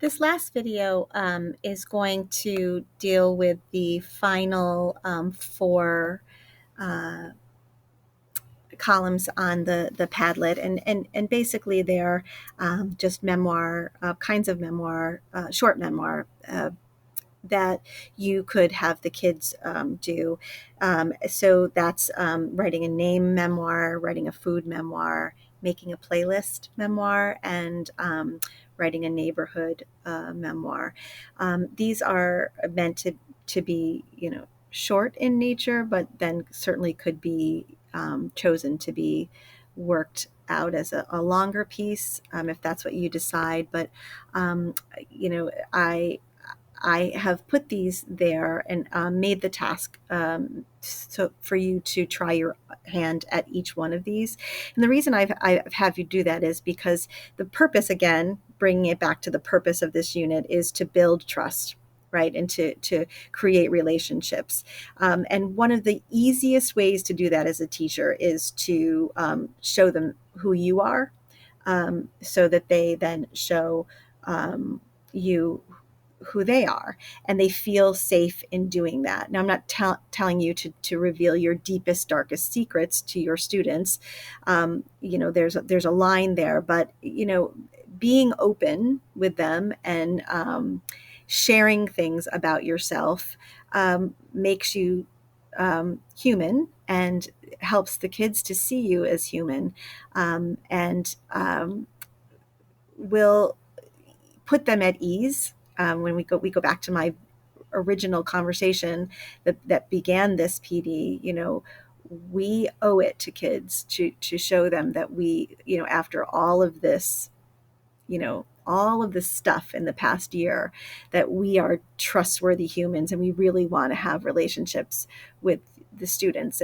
This last video is going to deal with the final four uh, columns on the Padlet, and basically they're just memoir, kinds of memoir, short memoir that you could have the kids do. So that's writing a name memoir, writing a food memoir, making a playlist memoir, and writing a neighborhood memoir. These are meant to be, short in nature, but then certainly could be chosen to be worked out as a longer piece if that's what you decide. But um, you know, I have put these there and made the task so for you to try your hand at each one of these. And the reason I have you do that is because the purpose, again, bringing it back to the purpose of this unit, is to build trust, right? And to create relationships. And one of the easiest ways to do that as a teacher is to show them who you are, so that they then show you who they are, and they feel safe in doing that. Now, I'm not telling you to reveal your deepest, darkest secrets to your students. There's a line there, but being open with them and sharing things about yourself makes you human and helps the kids to see you as human, and will put them at ease. When we go back to my original conversation that began this PD, we owe it to kids to show them that we, after all of this stuff in the past year, that we are trustworthy humans and we really want to have relationships with the students.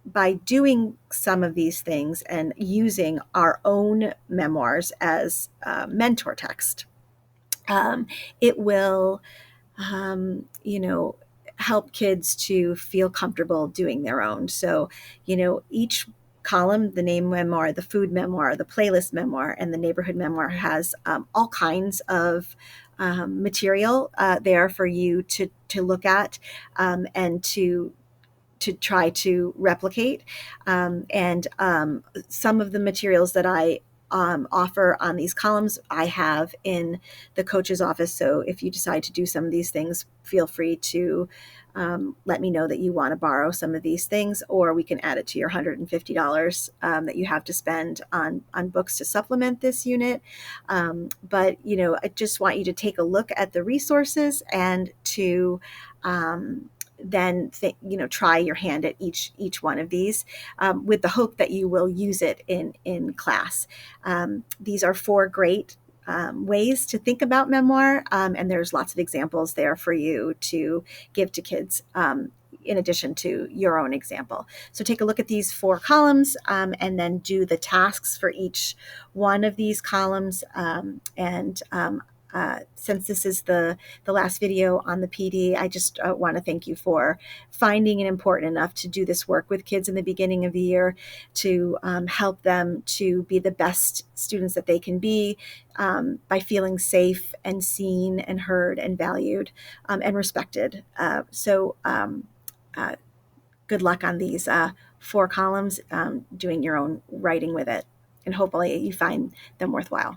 By doing some of these things and using our own memoirs as mentor text, it will, help kids to feel comfortable doing their own. So, each column, the name memoir, the food memoir, the playlist memoir, and the neighborhood memoir, has all kinds of material there for you to look at, and to try to replicate. And some of the materials that I offer on these columns, I have in the coach's office. So if you decide to do some of these things, feel free to let me know that you want to borrow some of these things, or we can add it to your $150 that you have to spend on books to supplement this unit. But I just want you to take a look at the resources and to then try your hand at each one of these, with the hope that you will use it in class. These are four great ways to think about memoir, and there's lots of examples there for you to give to kids, in addition to your own example. So take a look at these four columns, and then do the tasks for each one of these columns. Since this is the last video on the PD, I just want to thank you for finding it important enough to do this work with kids in the beginning of the year, to help them to be the best students that they can be, by feeling safe and seen and heard and valued, and respected. Good luck on these four columns, doing your own writing with it, and hopefully you find them worthwhile.